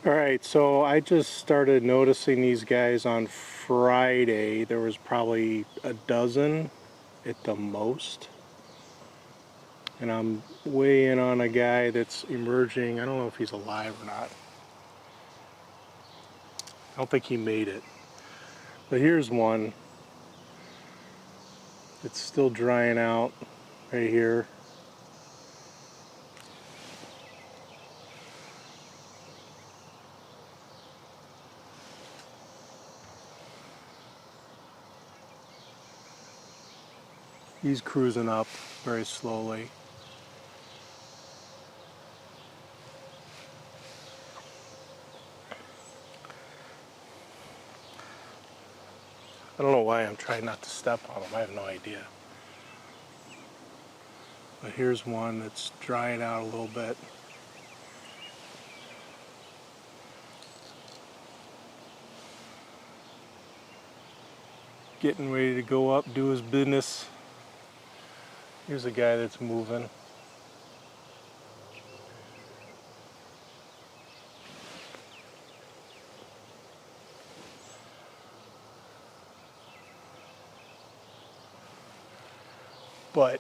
Alright, so I just started noticing these guys on Friday. There was probably a dozen at the most. And I'm way in on a guy that's emerging. I don't know if he's alive or not. I don't think he made it. But here's one. It's still drying out right here. He's cruising up very slowly. I don't know why I'm trying not to step on him. I have no idea. But here's one that's drying out a little bit. Getting ready to go up, do his business. Here's a guy that's moving. But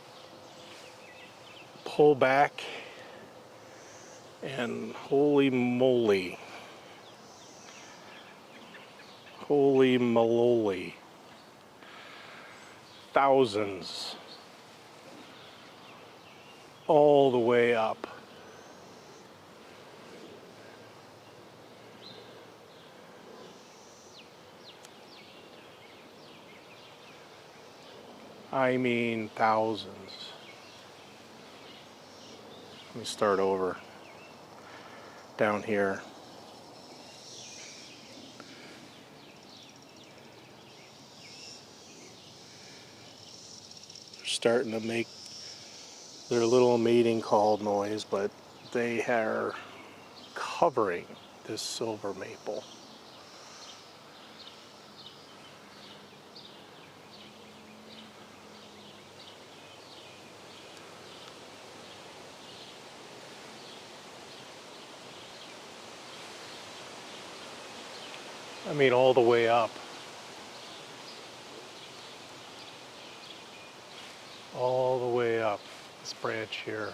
pull back and holy moly. Holy moly. Thousands. All the way up. I mean thousands. Let me start over. Down here. They're starting to make their little mating call noise, but they are covering this silver maple. I mean all the way up. All the way up this branch here.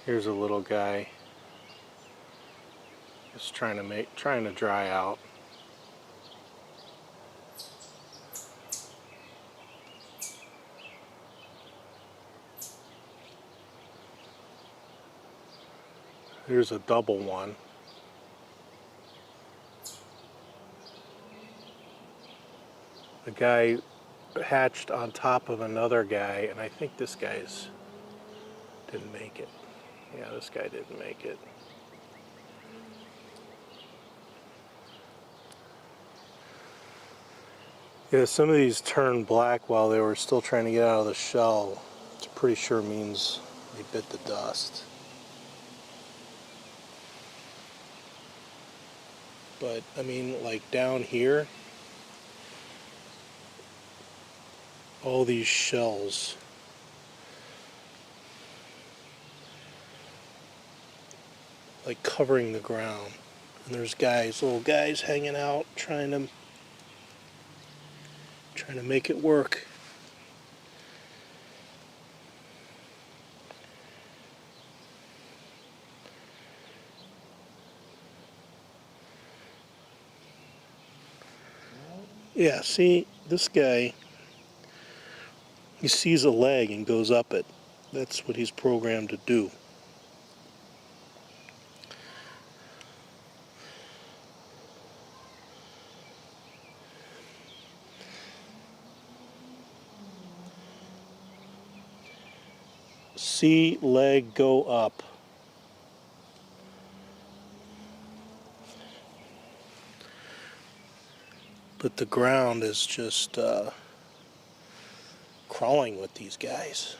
Here's a little guy just trying to dry out. Here's a double one. A guy hatched on top of another guy, and I think this guy's didn't make it. Yeah, this guy didn't make it. Yeah, some of these turned black while they were still trying to get out of the shell. It's pretty sure means they bit the dust. But, I mean, like down here, all these shells. Like covering the ground. And there's guys, little guys hanging out, trying to make it work. Yeah, see, this guy, he sees a leg and goes up it. That's what he's programmed to do. See leg go up. But the ground is just crawling with these guys.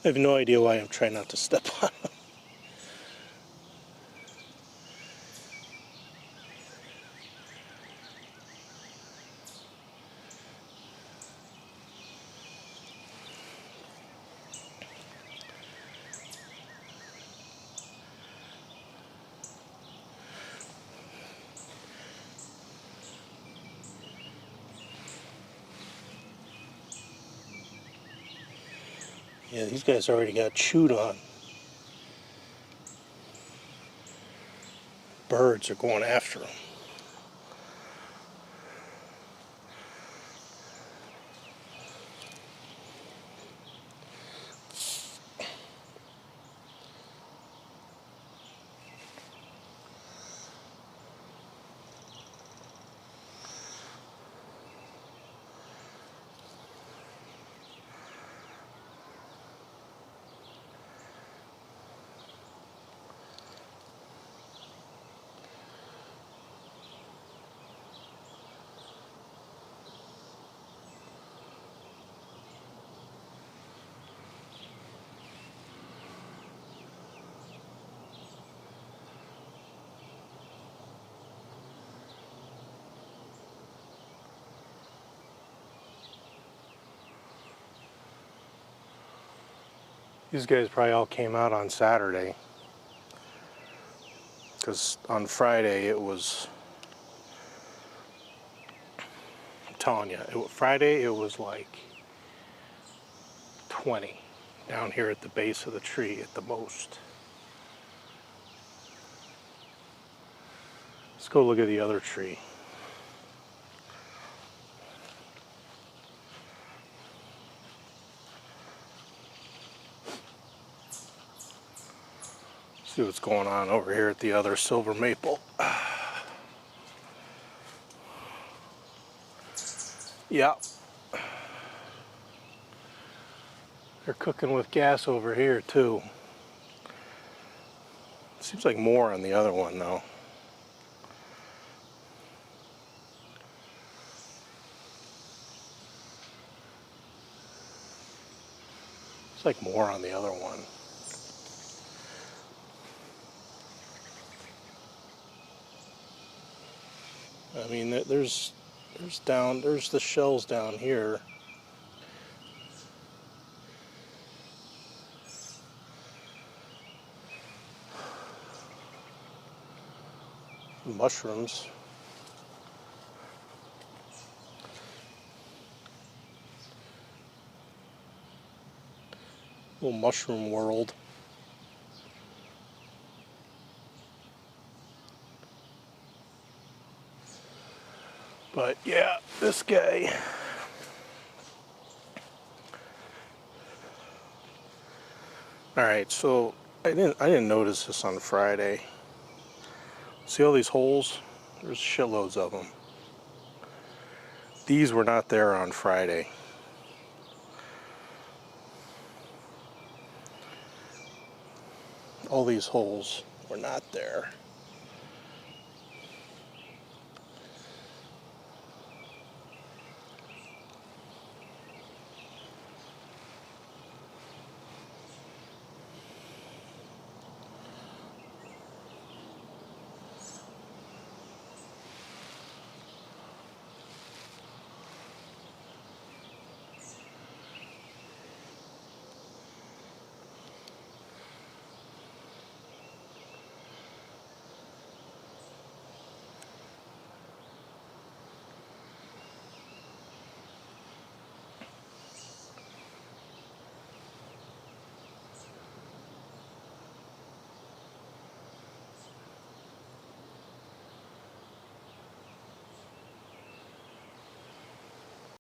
I have no idea why I'm trying not to step on them. Yeah, these guys already got chewed on. Birds are going after them. These guys probably all came out on Saturday, because on Friday it was, I'm telling you, Friday it was like 20 down here at the base of the tree at the most. Let's go look at the other tree. See what's going on over here at the other silver maple. Yeah. They're cooking with gas over here too. Seems like more on the other one though. It's like more on the other one. I mean, there's the shells down here. Mushrooms. Little mushroom world. But yeah, this guy. All right, so I didn't notice this on Friday. See all these holes? There's shitloads of them. These were not there on Friday. All these holes were not there.